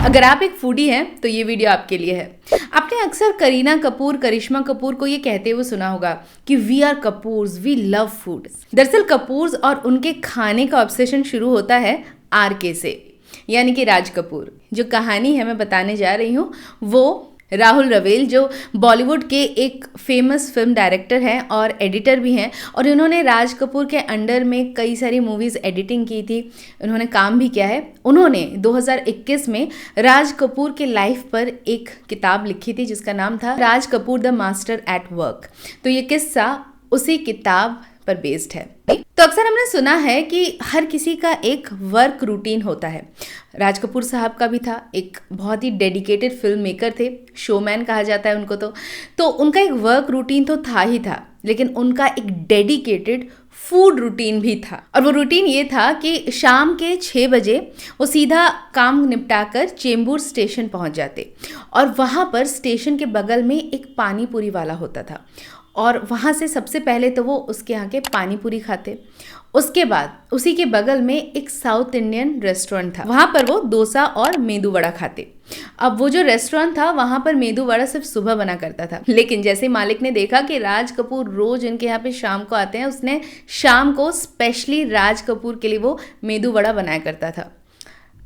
अगर आप एक फूडी हैं तो ये वीडियो आपके लिए है। आपने अक्सर करीना कपूर, करिश्मा कपूर को ये कहते हुए सुना होगा कि we are Kapoors, we love food. दरअसल कपूर्स और उनके खाने का ऑब्सेशन शुरू होता है आरके से, यानी कि राज कपूर। जो कहानी है मैं बताने जा रही हूँ वो राहुल रवेल, जो बॉलीवुड के एक फेमस फिल्म डायरेक्टर हैं और एडिटर भी हैं, और इन्होंने राज कपूर के अंडर में कई सारी मूवीज़ एडिटिंग की थी, उन्होंने काम भी किया है। उन्होंने 2021 में राज कपूर के लाइफ पर एक किताब लिखी थी जिसका नाम था Raj Kapoor the master at work. तो ये किस्सा उसी किताब पर बेस्ड है। तो अक्सर हमने सुना है कि हर किसी का एक वर्क रूटीन होता है। राज कपूर साहब का भी था, एक बहुत ही डेडिकेटेड फिल्म मेकर थे, शोमैन कहा जाता है उनको। तो उनका एक वर्क रूटीन तो था ही था, लेकिन उनका एक डेडिकेटेड फूड रूटीन भी था। और वो रूटीन ये था कि शाम के 6 बजे वो सीधा काम निपटाकर चेंबूर स्टेशन पहुंच जाते, और वहाँ पर स्टेशन के बगल में एक पानी पूरी वाला होता था, और वहाँ से सबसे पहले तो वो उसके यहाँ के पानी पूरी खाते। उसके बाद उसी के बगल में एक साउथ इंडियन रेस्टोरेंट था, वहाँ पर वो डोसा और मेदू वड़ा खाते। अब वो जो रेस्टोरेंट था वहाँ पर मेदू वड़ा सिर्फ सुबह बना करता था, लेकिन जैसे मालिक ने देखा कि राज कपूर रोज इनके यहाँ पे शाम को आते हैं, उसने शाम को स्पेशली राज कपूर के लिए वो मेदू वड़ा बनाया करता था।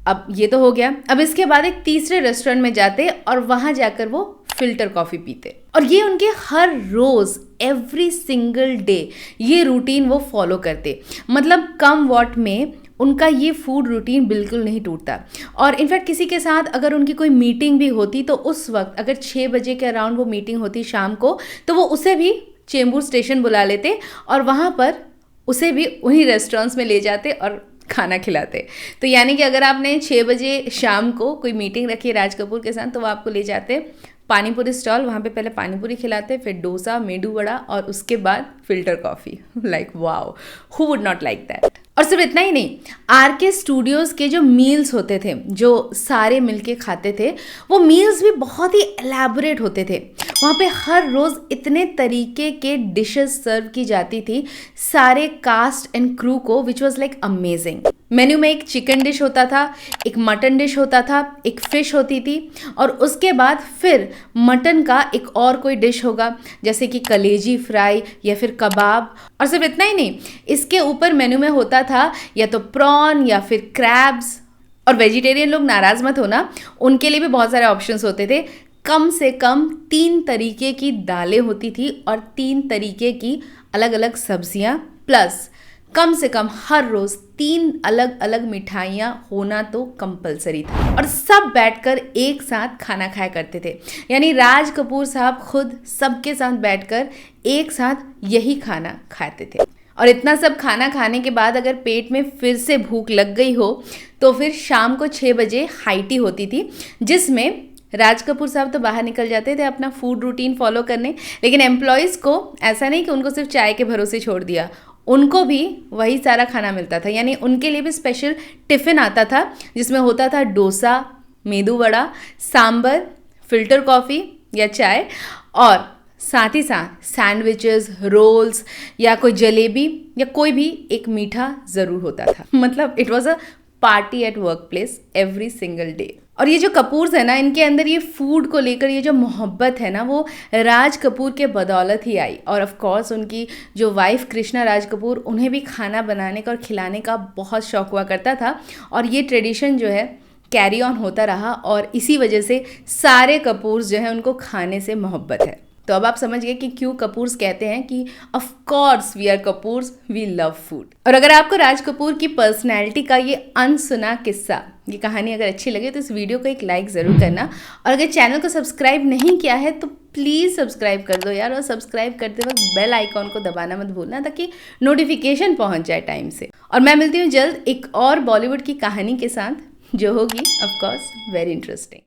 अब ये तो हो गया। अब इसके बाद एक तीसरे रेस्टोरेंट में जाते और वहाँ जाकर वो फिल्टर कॉफ़ी पीते, और ये उनके हर रोज़ एवरी सिंगल डे ये रूटीन वो फॉलो करते। मतलब कम वॉट में उनका ये फूड रूटीन बिल्कुल नहीं टूटता। और इनफैक्ट किसी के साथ अगर उनकी कोई मीटिंग भी होती तो उस वक्त अगर 6 बजे के अराउंड वो मीटिंग होती शाम को, तो वो उसे भी चेंबूर स्टेशन बुला लेते और वहाँ पर उसे भी उन्हीं रेस्टोरेंट्स में ले जाते और खाना खिलाते। तो यानी कि अगर आपने 6 बजे शाम को कोई मीटिंग रखी है राज कपूर के साथ, तो वो आपको ले जाते पानी पूरी स्टॉल, वहाँ पे पहले पानी पूरी खिलाते, फिर डोसा, मेदू वड़ा, और उसके बाद filter coffee. Like wow, who would not like that. और सिर्फ इतना ही नहीं, आरके स्टूडियोज़ के जो मील्स होते थे, जो सारे मिलके खाते थे, वो मील्स भी बहुत ही एलैबोरेट होते थे। वहाँ पे हर रोज़ इतने तरीके के डिशेस सर्व की जाती थी सारे कास्ट एंड क्रू को, which was like amazing. Menu में एक चिकन डिश होता था, एक मटन डिश होता था, एक फ़िश होती थी, और उसके बाद फिर मटन का एक और कोई डिश होगा, जैसे कि कलेजी फ्राई या फिर कबाब। और सिर्फ इतना ही नहीं, इसके ऊपर मेन्यू में होता था या तो प्रॉन या फिर क्रैब्स। और वेजिटेरियन लोग नाराज़ मत होना, उनके लिए भी बहुत सारे ऑप्शंस होते थे। कम से कम 3 तरीके की दालें होती थी और 3 तरीके की अलग अलग सब्जियां, प्लस कम से कम हर रोज़ 3 अलग अलग मिठाइयाँ होना तो कंपलसरी था। और सब बैठकर एक साथ खाना खाया करते थे, यानी राज कपूर साहब खुद सबके साथ बैठकर एक साथ यही खाना खाते थे। और इतना सब खाना खाने के बाद अगर पेट में फिर से भूख लग गई हो तो फिर शाम को 6 बजे हाई टी होती थी, जिसमें राज कपूर साहब तो बाहर निकल जाते थे अपना फूड रूटीन फॉलो करने, लेकिन एम्प्लॉयज़ को ऐसा नहीं कि उनको सिर्फ चाय के भरोसे छोड़ दिया, उनको भी वही सारा खाना मिलता था। यानी उनके लिए भी स्पेशल टिफ़िन आता था जिसमें होता था डोसा, मेदू वड़ा, सांबर, फिल्टर कॉफ़ी या चाय, और साथ ही साथ सैंडविचेस, रोल्स या कोई जलेबी या कोई भी एक मीठा ज़रूर होता था। मतलब it was a party at work place every single day. और ये जो कपूर्स है ना, इनके अंदर ये फूड को लेकर ये जो मोहब्बत है ना, वो राज कपूर के बदौलत ही आई। और ऑफ कोर्स उनकी जो वाइफ कृष्णा राज कपूर, उन्हें भी खाना बनाने का और खिलाने का बहुत शौक हुआ करता था, और ये ट्रेडिशन जो है कैरी ऑन होता रहा, और इसी वजह से सारे कपूर्स जो है उनको खाने से मोहब्बत है। तो अब आप समझ गए कि क्यों कपूर्स कहते हैं कि of course we are Kapoors, we love food. और अगर आपको राज कपूर की पर्सनैलिटी का ये अनसुना किस्सा, ये कहानी अगर अच्छी लगे तो इस वीडियो को एक लाइक ज़रूर करना, और अगर चैनल को सब्सक्राइब नहीं किया है तो प्लीज़ सब्सक्राइब कर दो यार, और सब्सक्राइब करते वक्त बेल आइकॉन को दबाना मत भूलना ताकि नोटिफिकेशन पहुंच जाए टाइम से। और मैं मिलती हूँ जल्द एक और बॉलीवुड की कहानी के साथ, जो होगी ऑफ कोर्स वेरी इंटरेस्टिंग।